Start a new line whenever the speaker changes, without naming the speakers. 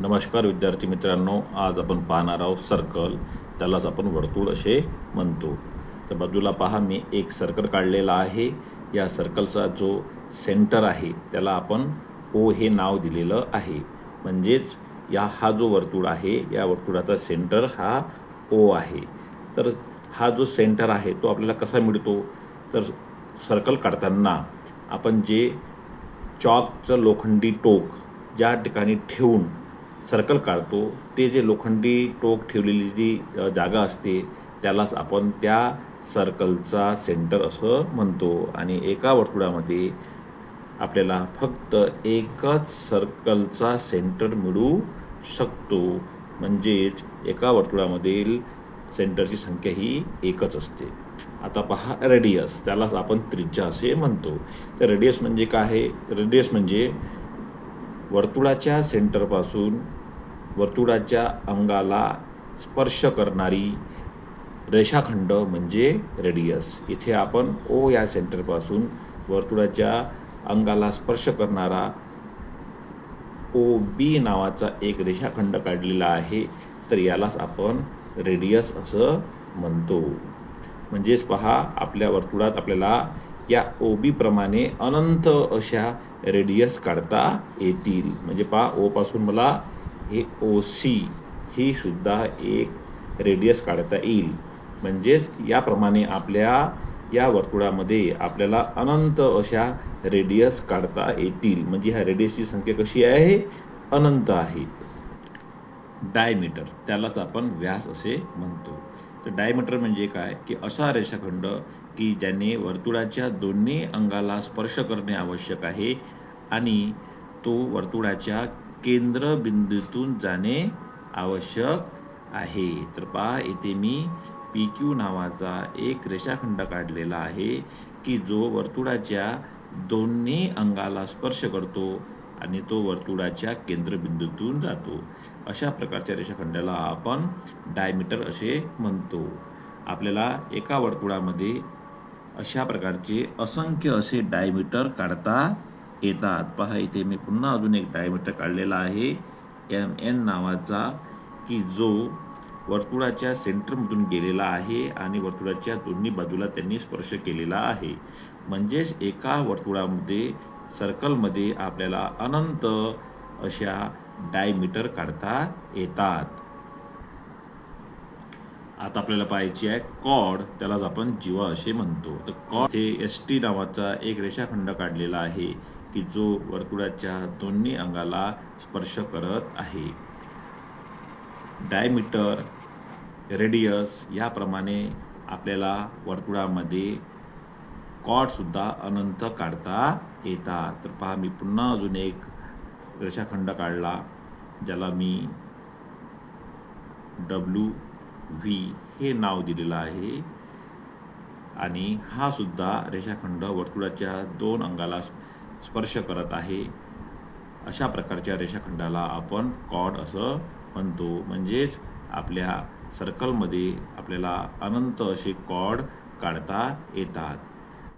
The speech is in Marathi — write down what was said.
नमस्कार विद्यार्थी मित्रांनो, आज आपण पाहणार आहोत सर्कल. त्यालाच आपण वर्तुळ असे म्हणतो. तर बाजूला पहा, मी एक सर्कल काढलेला आहे. या सर्कलचा जो सेंटर आहे त्याला आपण ओ हे नाव दिलेलं आहे. म्हणजेच हा जो वर्तुळ आहे या वर्तुळाचा सेंटर हा ओ आहे. तर हा जो सेंटर आहे तो आपल्याला कसा मिळतो? तर सर्कल काढताना आपण जे चॉकचं लोखंडी टोक ज्या ठिकाणी ठेवून सर्कल काढतो, ते जे लोखंडी टोक ठेवलेली जी जागा असते त्यालाच आपण त्या सर्कलचा सेंटर असं म्हणतो. आणि एका वर्तुळामध्ये आपल्याला फक्त एकच सर्कलचा सेंटर मिळू शकतो. म्हणजेच एका वर्तुळामधील सेंटरची संख्या ही एकच असते. आता पहा रेडियस, त्यालाच आपण त्रिज्या असे म्हणतो. तर रेडियस म्हणजे काय आहे? रेडियस म्हणजे वर्तुळाच्या सेंटरपासून वर्तुळाच्या अंगाला स्पर्श करणारी रेषाखंड म्हणजे रेडियस. इथे आपण ओ या सेंटरपासून वर्तुळाच्या अंगाला स्पर्श करणारा ओ बी नावाचा एक रेषाखंड काढलेला आहे. तर यालाच आपण रेडियस असं म्हणतो. म्हणजेच पहा, आपल्या वर्तुळात आपल्याला या ओ बी प्रमाणे अनंत अशा रेडियस काढता येतील. म्हणजे पहा, ओ पासून मला हे ओ सी ही सुद्धा एक रेडियस काढता येईल. म्हणजेच याप्रमाणे आपल्या या वर्तुळामध्ये आपल्याला अनंत अशा रेडियस काढता येतील. म्हणजे ह्या रेडियसची संख्या कशी आहे? अनंत आहे. डायमीटर, त्यालाच आपण व्यास असे म्हणतो. तर डायमीटर म्हणजे काय? की असा रेषाखंड की ज्याने वर्तुळाच्या दोन्ही अंगाला स्पर्श करणे आवश्यक आहे आणि तो वर्तुळाच्या केंद्रबिंदूतून जाणे आवश्यक आहे. तर पहा, इथे मी पी क्यू नावाचा एक रेषाखंड काढलेला आहे की जो वर्तुळाच्या दोन्ही अंगाला स्पर्श करतो आणि तो वर्तुळाच्या केंद्रबिंदूतून जातो. अशा प्रकारच्या रेषाखंडाला आपण डायमीटर असे म्हणतो. आपल्याला एका वर्तुळामध्ये अशा प्रकारचे असंख्य असे डायमीटर काढता येतात. पहा, इथे मी पुन्हा अजून एक डायमीटर काढलेला आहे एम एन नावाचा की जो वर्तुळाच्या सेंटरमधून गेलेला आहे आणि वर्तुळाच्या दोन्ही बाजूला त्यांनी स्पर्श केलेला आहे. म्हणजेच एका वर्तुळामध्ये सर्कलमध्ये आपल्याला अनंत अशा डायमीटर काढता येतात. आता आपल्याला पाहायची आहे कॉर्ड, त्यालाच आपण जीवा असे म्हणतो. तर कॉर्ड हे एस टी नावाचा एक रेषाखंड काढलेला आहे की जो वर्तुळाच्या दोन्ही अंगाला स्पर्श करत आहे. डायमीटर, रेडियस याप्रमाणे आपल्याला वर्तुळामध्ये कॉर्डसुद्धा अनंत काढता येतात. तर पहा, मी पुन्हा अजून एक रेषाखंड काढला ज्याला मी डब्ल्यू व्ही हे नाव दिलेलं आहे आणि हा सुद्धा रेषाखंड वर्तुळाच्या दोन अंगाला स्पर्श करत आहे. अशा प्रकारच्या रेषाखंडाला आपण कॉर्ड असं म्हणतो. म्हणजेच आपल्या सर्कलमध्ये आपल्याला अनंत असे कॉर्ड काढता येतात.